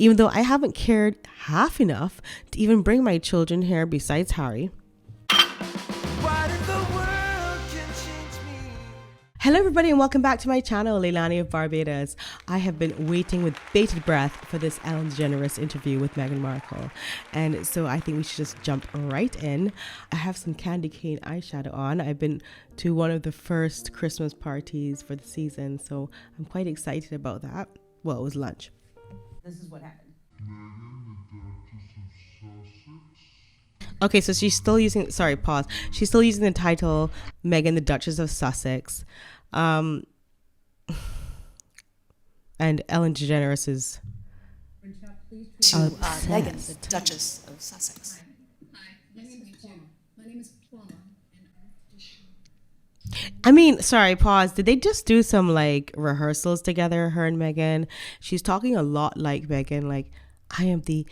even though I haven't cared half enough to even bring my children here besides Harry. Hello everybody and welcome back to my channel, Leilani of Barbados. I have been waiting with bated breath for this Ellen DeGeneres interview with Meghan Markle. And so I think we should just jump right in. I have some candy cane eyeshadow on. I've been to one of the first Christmas parties for the season, so I'm quite excited about that. Well, it was lunch. This is what happened. Okay, so she's still using, sorry, pause. She's still using the title Meghan, the Duchess of Sussex. And Ellen DeGeneres is Meghan, the Duchess of Sussex. Hi, my name is Plama. I mean, sorry, pause. Did they just do some like rehearsals together, her and Meghan? She's talking a lot like Meghan, like, I am the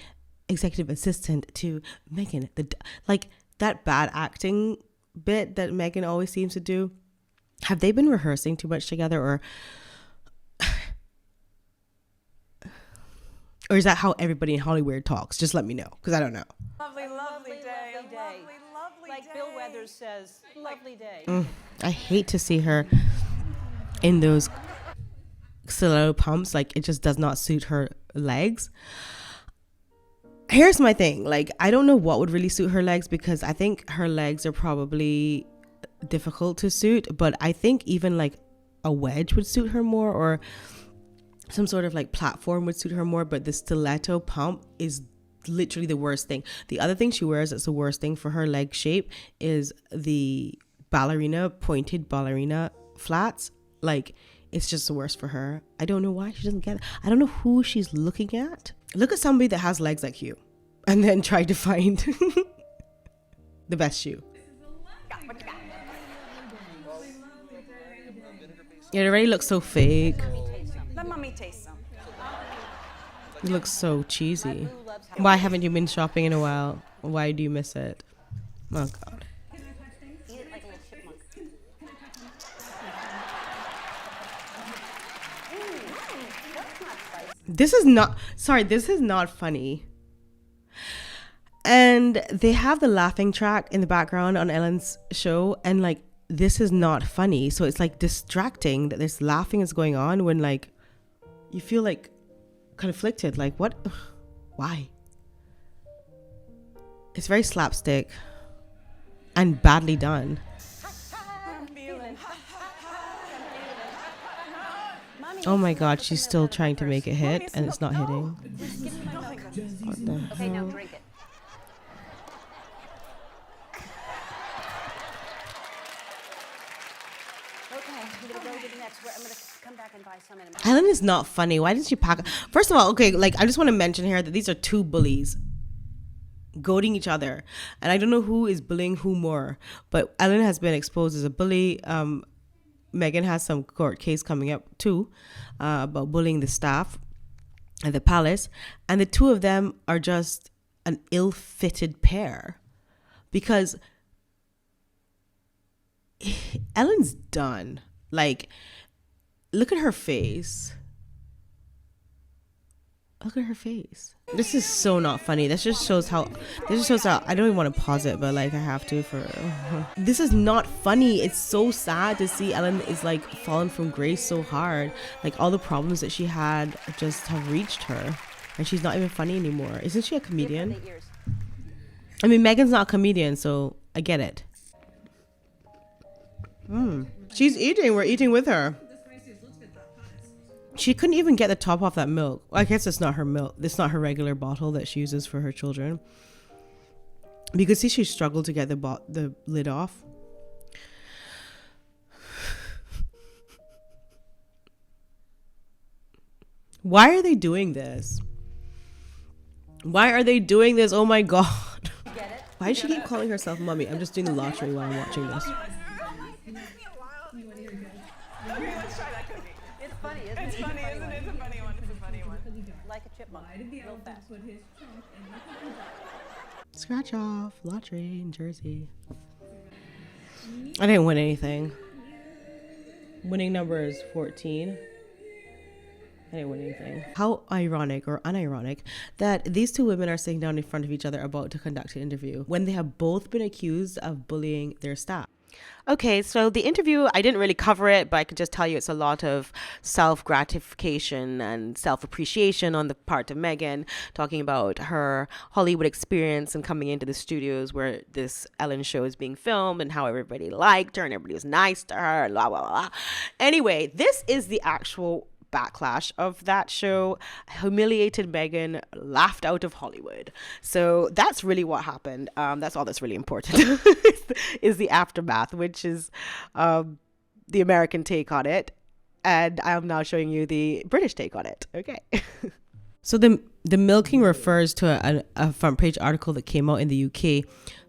executive assistant to Meghan. Like that bad acting bit that Meghan always seems to do. Have they been rehearsing too much together, or is that how everybody in Hollywood talks? Just let me know, because I don't know. Lovely day. Like Bill Weathers says, lovely day. I hate to see her in those stiletto pumps. Like, it just does not suit her legs. Here's my thing. Like, I don't know what would really suit her legs, because I think her legs are probably difficult to suit. But I think even like a wedge would suit her more, or some sort of like platform would suit her more. But the stiletto pump is literally the worst thing. The other thing she wears that's the worst thing for her leg shape is the pointed ballerina flats. Like, it's just the worst for her. I don't know why she doesn't get it. I don't know who she's looking at. Look at somebody that has legs like you and then try to find the best shoe. It already looks so fake. Let mommy taste some. It looks so cheesy. Why haven't you been shopping in a while? Why do you miss it? Oh God. Eat it like a little chipmunk. That's not spicy. This is not funny. And they have the laughing track in the background on Ellen's show, and like, this is not funny. So it's like distracting that this laughing is going on when like you feel like conflicted. Like, what? Why? It's very slapstick and badly done. Oh my God, she's still trying to make it hit and it's not hitting. What the hell? Okay, now drink it. Okay, I'm gonna go to the next. I'm gonna come back and buy some in a minute. Ellen is not funny. Why did she pack? First of all, okay, like, I just want to mention here that these are two bullies goading each other, and I don't know who is bullying who more, but Ellen has been exposed as a bully. Meghan has some court case coming up too, about bullying the staff at the palace, and the two of them are just an ill-fitted pair, because Ellen's done. Like, look at her face. Look at her face. This is so not funny. This just shows how I don't even want to pause it, but like, I have to for this is not funny. It's so sad to see Ellen is like fallen from grace so hard. Like, all the problems that she had just have reached her, and she's not even funny anymore. Isn't she a comedian? I mean, Meghan's not a comedian, so I get it. She's eating. We're eating with her. She couldn't even get the top off that milk. Well, I guess it's not her milk. It's not her regular bottle that she uses for her children. Because see, she struggled to get the lid off. Why are they doing this? Why are they doing this? Oh my God. Why does she keep calling herself mommy? I'm just doing the lottery while I'm watching this. It's funny, isn't it? It's a funny one. Like a chipmunk. Real fast. Scratch off. Lottery in Jersey. I didn't win anything. Winning number is 14. I didn't win anything. How ironic or unironic that these two women are sitting down in front of each other about to conduct an interview when they have both been accused of bullying their staff. Okay, so the interview, I didn't really cover it, but I could just tell you it's a lot of self-gratification and self-appreciation on the part of Meghan, talking about her Hollywood experience and coming into the studios where this Ellen show is being filmed and how everybody liked her and everybody was nice to her and blah, blah, blah. Anyway, this is the actual backlash of that show. Humiliated Meghan, laughed out of Hollywood. So that's really what happened. That's all that's really important is the aftermath, which is the American take on it, and I'm now showing you the British take on it. Okay. So the milking refers to a front page article that came out in the UK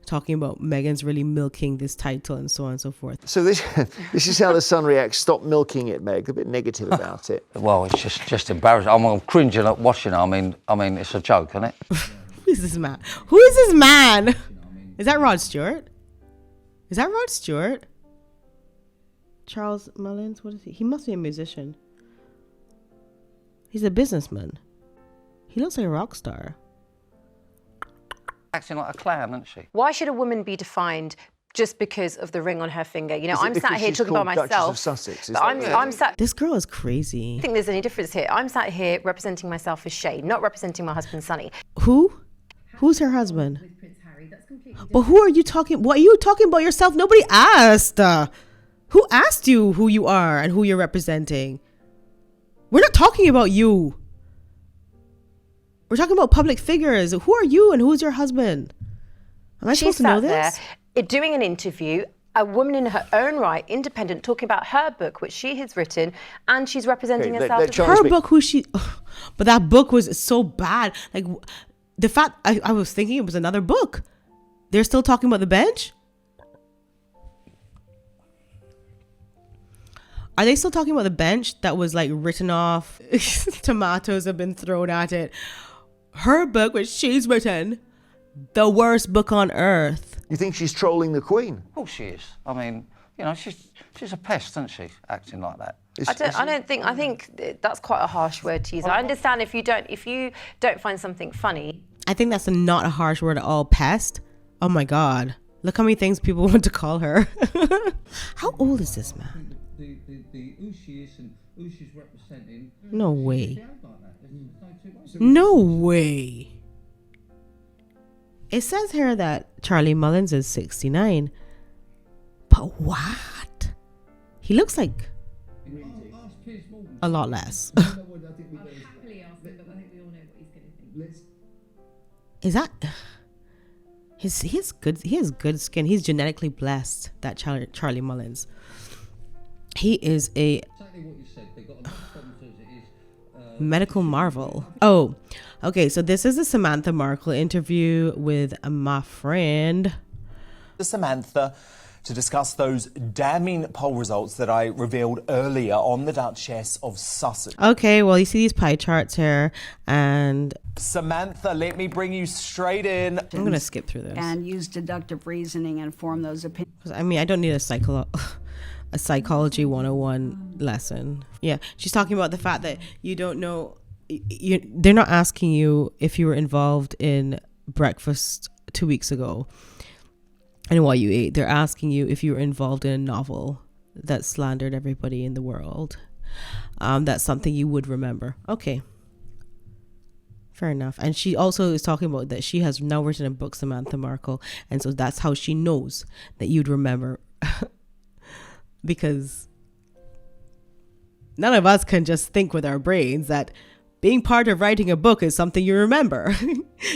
talking about Meghan's really milking this title and so on and so forth. So this is how the Sun reacts. Stop milking it, Meg. A bit negative about it. Well, it's just embarrassing. I'm cringing at watching it. I mean, it's a joke, isn't it? Who is this man? Who is this man? Is that Rod Stewart? Is that Rod Stewart? Charles Mullins? What is he? He must be a musician. He's a businessman. He looks like a rock star. Acting like a clown, isn't she? Why should a woman be defined just because of the ring on her finger? You know, Is it I'm sat because here she's talking about called myself. Duchess of Sussex? Is But that I'm sat. This girl is crazy. I don't think there's any difference here. I'm sat here representing myself as Shay, not representing my husband Sonny. Who? Who's her husband? With Prince Harry. That's completely But who are you talking? What are you talking about yourself? Nobody asked. Who asked you who you are and who you're representing? We're not talking about you. We're talking about public figures. Who are you and who's your husband? Am I supposed to know this? There doing an interview, a woman in her own right, independent, talking about her book, which she has written, and she's representing herself as Her book, but that book was so bad. Like the fact I was thinking it was another book. They're still talking about the bench. Are they still talking about the bench that was like written off? Tomatoes have been thrown at it. Her book, which she's written, the worst book on earth. You think she's trolling the Queen? Of course she is. I mean, you know, she's a pest, isn't she? Acting like that. I think that's quite a harsh word to use. I understand if you don't find something funny. I think that's not a harsh word at all. Pest. Oh my God. Look how many things people want to call her. How old is this man? Who she is and who she's representing. No way. No way. It says here that Charlie Mullins is 69. But what? He looks like a lot less. I'll happily ask him, but I think we all know what he's going to think. Is that he has good skin. He's genetically blessed, that Charlie Mullins. He is a Exactly what you said. They've got enough problems as it is. medical marvel. Oh, okay. So this is a Samantha Markle interview with my friend Samantha to discuss those damning poll results that I revealed earlier on the Duchess of Sussex. Okay, well, you see these pie charts here, and Samantha, let me bring you straight in. I'm going to skip through this. And use deductive reasoning and form those opinions. I mean, I don't need a psychology 101 lesson. Yeah, she's talking about the fact that you don't know, they're not asking you if you were involved in breakfast 2 weeks ago and what you ate. They're asking you if you were involved in a novel that slandered everybody in the world. That's something you would remember. Okay. Fair enough. And she also is talking about that she has now written a book, Samantha Markle, and so that's how she knows that you'd remember. Because none of us can just think with our brains that being part of writing a book is something you remember.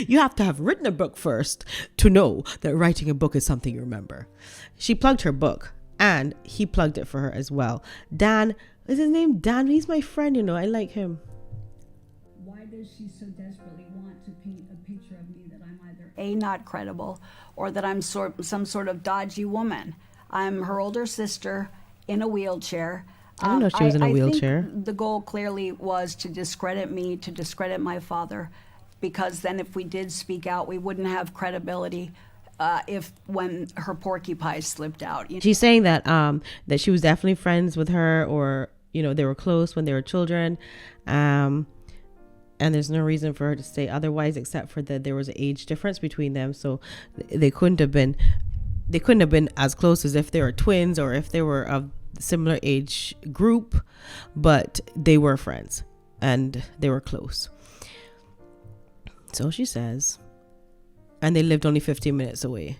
You have to have written a book first to know that writing a book is something you remember. She plugged her book, and he plugged it for her as well. Dan, is his name Dan? He's my friend, you know. I like him. Why does she so desperately want to paint a picture of me that I'm either A, not credible, or that I'm some sort of dodgy woman? I'm her older sister in a wheelchair. I didn't know she was in a wheelchair. Think the goal clearly was to discredit me, to discredit my father, because then if we did speak out, we wouldn't have credibility when her porcupine slipped out. She's saying that that she was definitely friends with her, or they were close when they were children. And there's no reason for her to say otherwise, except for that there was an age difference between them. So they couldn't have been as close as if they were twins or if they were of similar age group, but they were friends and they were close. So she says, and they lived only 15 minutes away.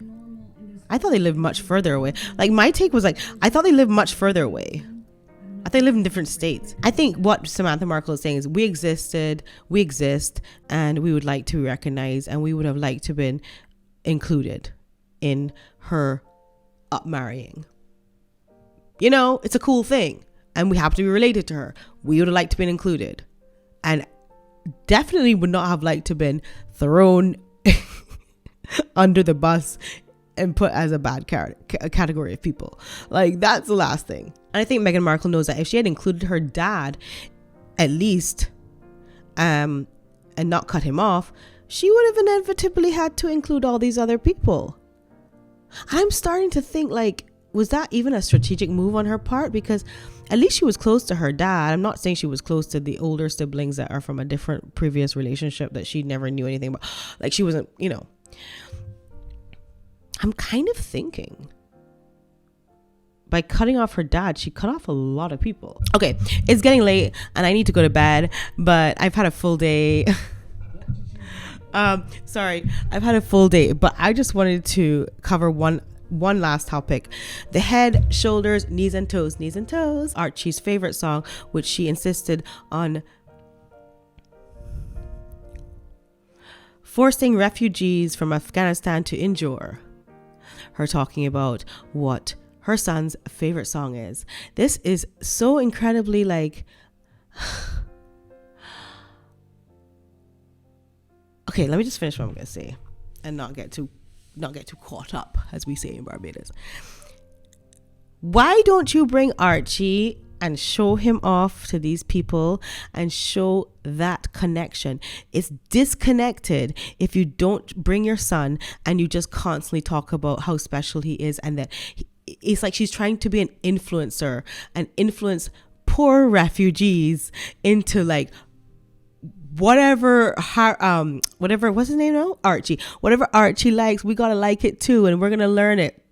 I thought they lived much further away. Like, my take was like, I thought they lived much further away. I think they live in different states. I think what Samantha Markle is saying is we exist, and we would like to be recognized, and we would have liked to have been included in her up marrying. It's a cool thing, and we happen to be related to her. We would have liked to have been included, and definitely would not have liked to have been thrown under the bus and put as a bad category of people. Like, that's the last thing. And I think Meghan Markle knows that if she had included her dad, at least, and not cut him off, she would have inevitably had to include all these other people. I'm starting to think, like, was that even a strategic move on her part? Because at least she was close to her dad. I'm not saying she was close to the older siblings that are from a different previous relationship that she never knew anything about. Like, she wasn't, I'm kind of thinking by cutting off her dad, she cut off a lot of people. Okay, it's getting late and I need to go to bed, but I've had a full day. I've had a full day, but I just wanted to cover one last topic. The head, shoulders, knees and toes. Archie's favorite song, which she insisted on forcing refugees from Afghanistan to endure. Her talking about what her son's favorite song is. This is so incredibly like... Okay, let me just finish what I'm going to say and not get too caught up, as we say in Barbados. Why don't you bring Archie and show him off to these people and show that connection? It's disconnected if you don't bring your son and you just constantly talk about how special he is, and that it's like she's trying to be an influencer and influence poor refugees into like whatever what's his name now? Archie. Whatever Archie likes, we gotta like it too, and we're gonna learn it.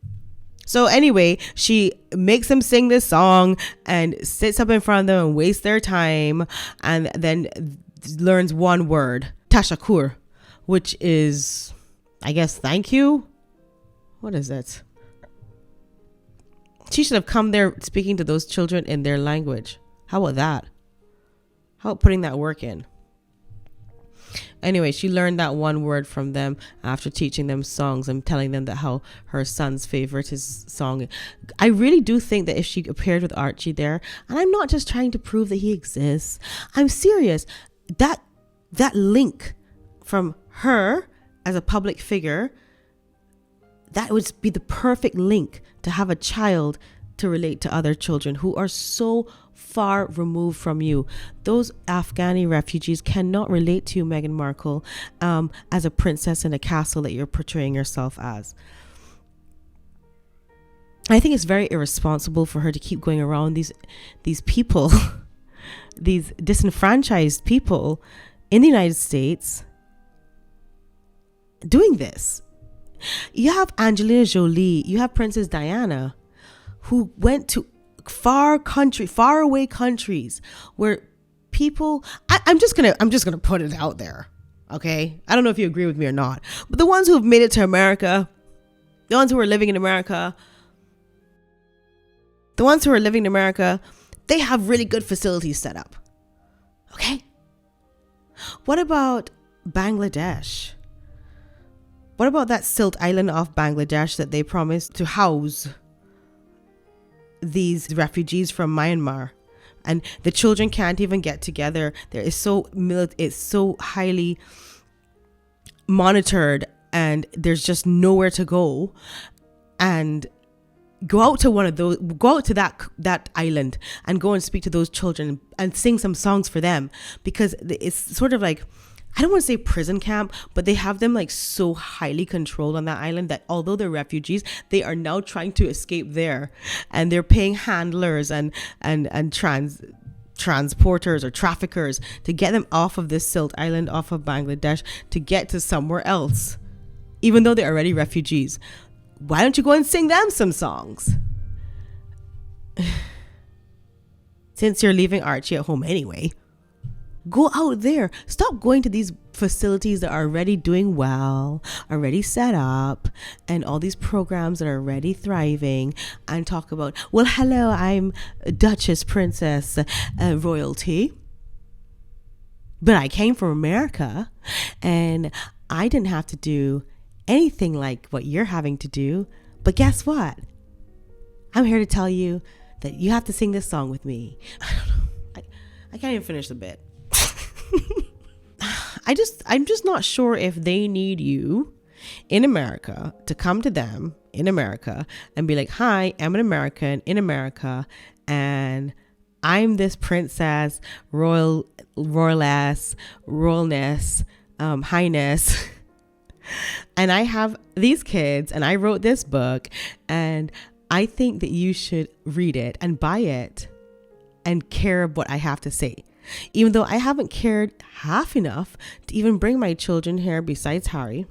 So anyway, she makes them sing this song and sits up in front of them and wastes their time, and then learns one word, tashakur, which is, I guess, thank you. What is it? She should have come there speaking to those children in their language. How about that? How about putting that work in? Anyway, she learned that one word from them after teaching them songs and telling them that how her son's favorite is song. I really do think that if she appeared with Archie there, and I'm not just trying to prove that he exists, I'm serious, that link from her as a public figure, that would be the perfect link to have a child to relate to other children who are so far removed from you. Those Afghani refugees cannot relate to you, Meghan Markle, as a princess in a castle that you're portraying yourself as. I think it's very irresponsible for her to keep going around these people, these disenfranchised people in the United States doing this. You have Angelina Jolie, you have Princess Diana, who went to far away countries where people, I'm just gonna put it out there, okay? I don't know if you agree with me or not, but the ones who have made it to America, the ones who are living in America, they have really good facilities set up, okay? What about Bangladesh? What about that Silt Island off Bangladesh that they promised to house these refugees from Myanmar, and the children can't even get together? It's so highly monitored, and there's just nowhere to go. And go out to that island and go and speak to those children and sing some songs for them, because it's sort of like I don't want to say prison camp, but they have them like so highly controlled on that island that although they're refugees, they are now trying to escape there, and they're paying handlers and transporters or traffickers to get them off of this silt island, off of Bangladesh, to get to somewhere else, even though they're already refugees. Why don't you go and sing them some songs? Since you're leaving Archie at home anyway, go out there. Stop going to these facilities that are already doing well, already set up, and all these programs that are already thriving, and talk about, well, hello, I'm Duchess, Princess, royalty. But I came from America, and I didn't have to do anything like what you're having to do. But guess what? I'm here to tell you that you have to sing this song with me. I don't know. I can't even finish the bit. I'm just not sure if they need you in America to come to them in America and be like, hi, I'm an American in America, and I'm this princess, royalness, highness, and I have these kids, and I wrote this book, and I think that you should read it and buy it and care what I have to say. Even though I haven't cared half enough to even bring my children here besides Harry.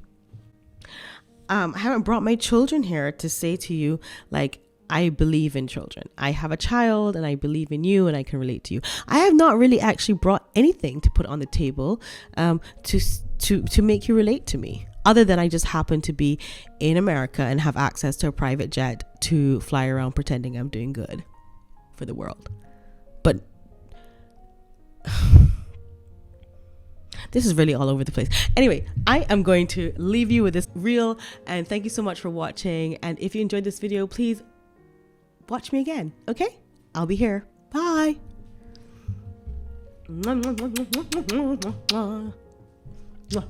I haven't brought my children here to say to you, like, I believe in children. I have a child and I believe in you and I can relate to you. I have not really actually brought anything to put on the table to make you relate to me. Other than I just happen to be in America and have access to a private jet to fly around pretending I'm doing good for the world. But this is really all over the place. Anyway, I am going to leave you with this reel, and thank you so much for watching. And if you enjoyed this video, please watch me again. Okay? I'll be here. Bye. Mwah.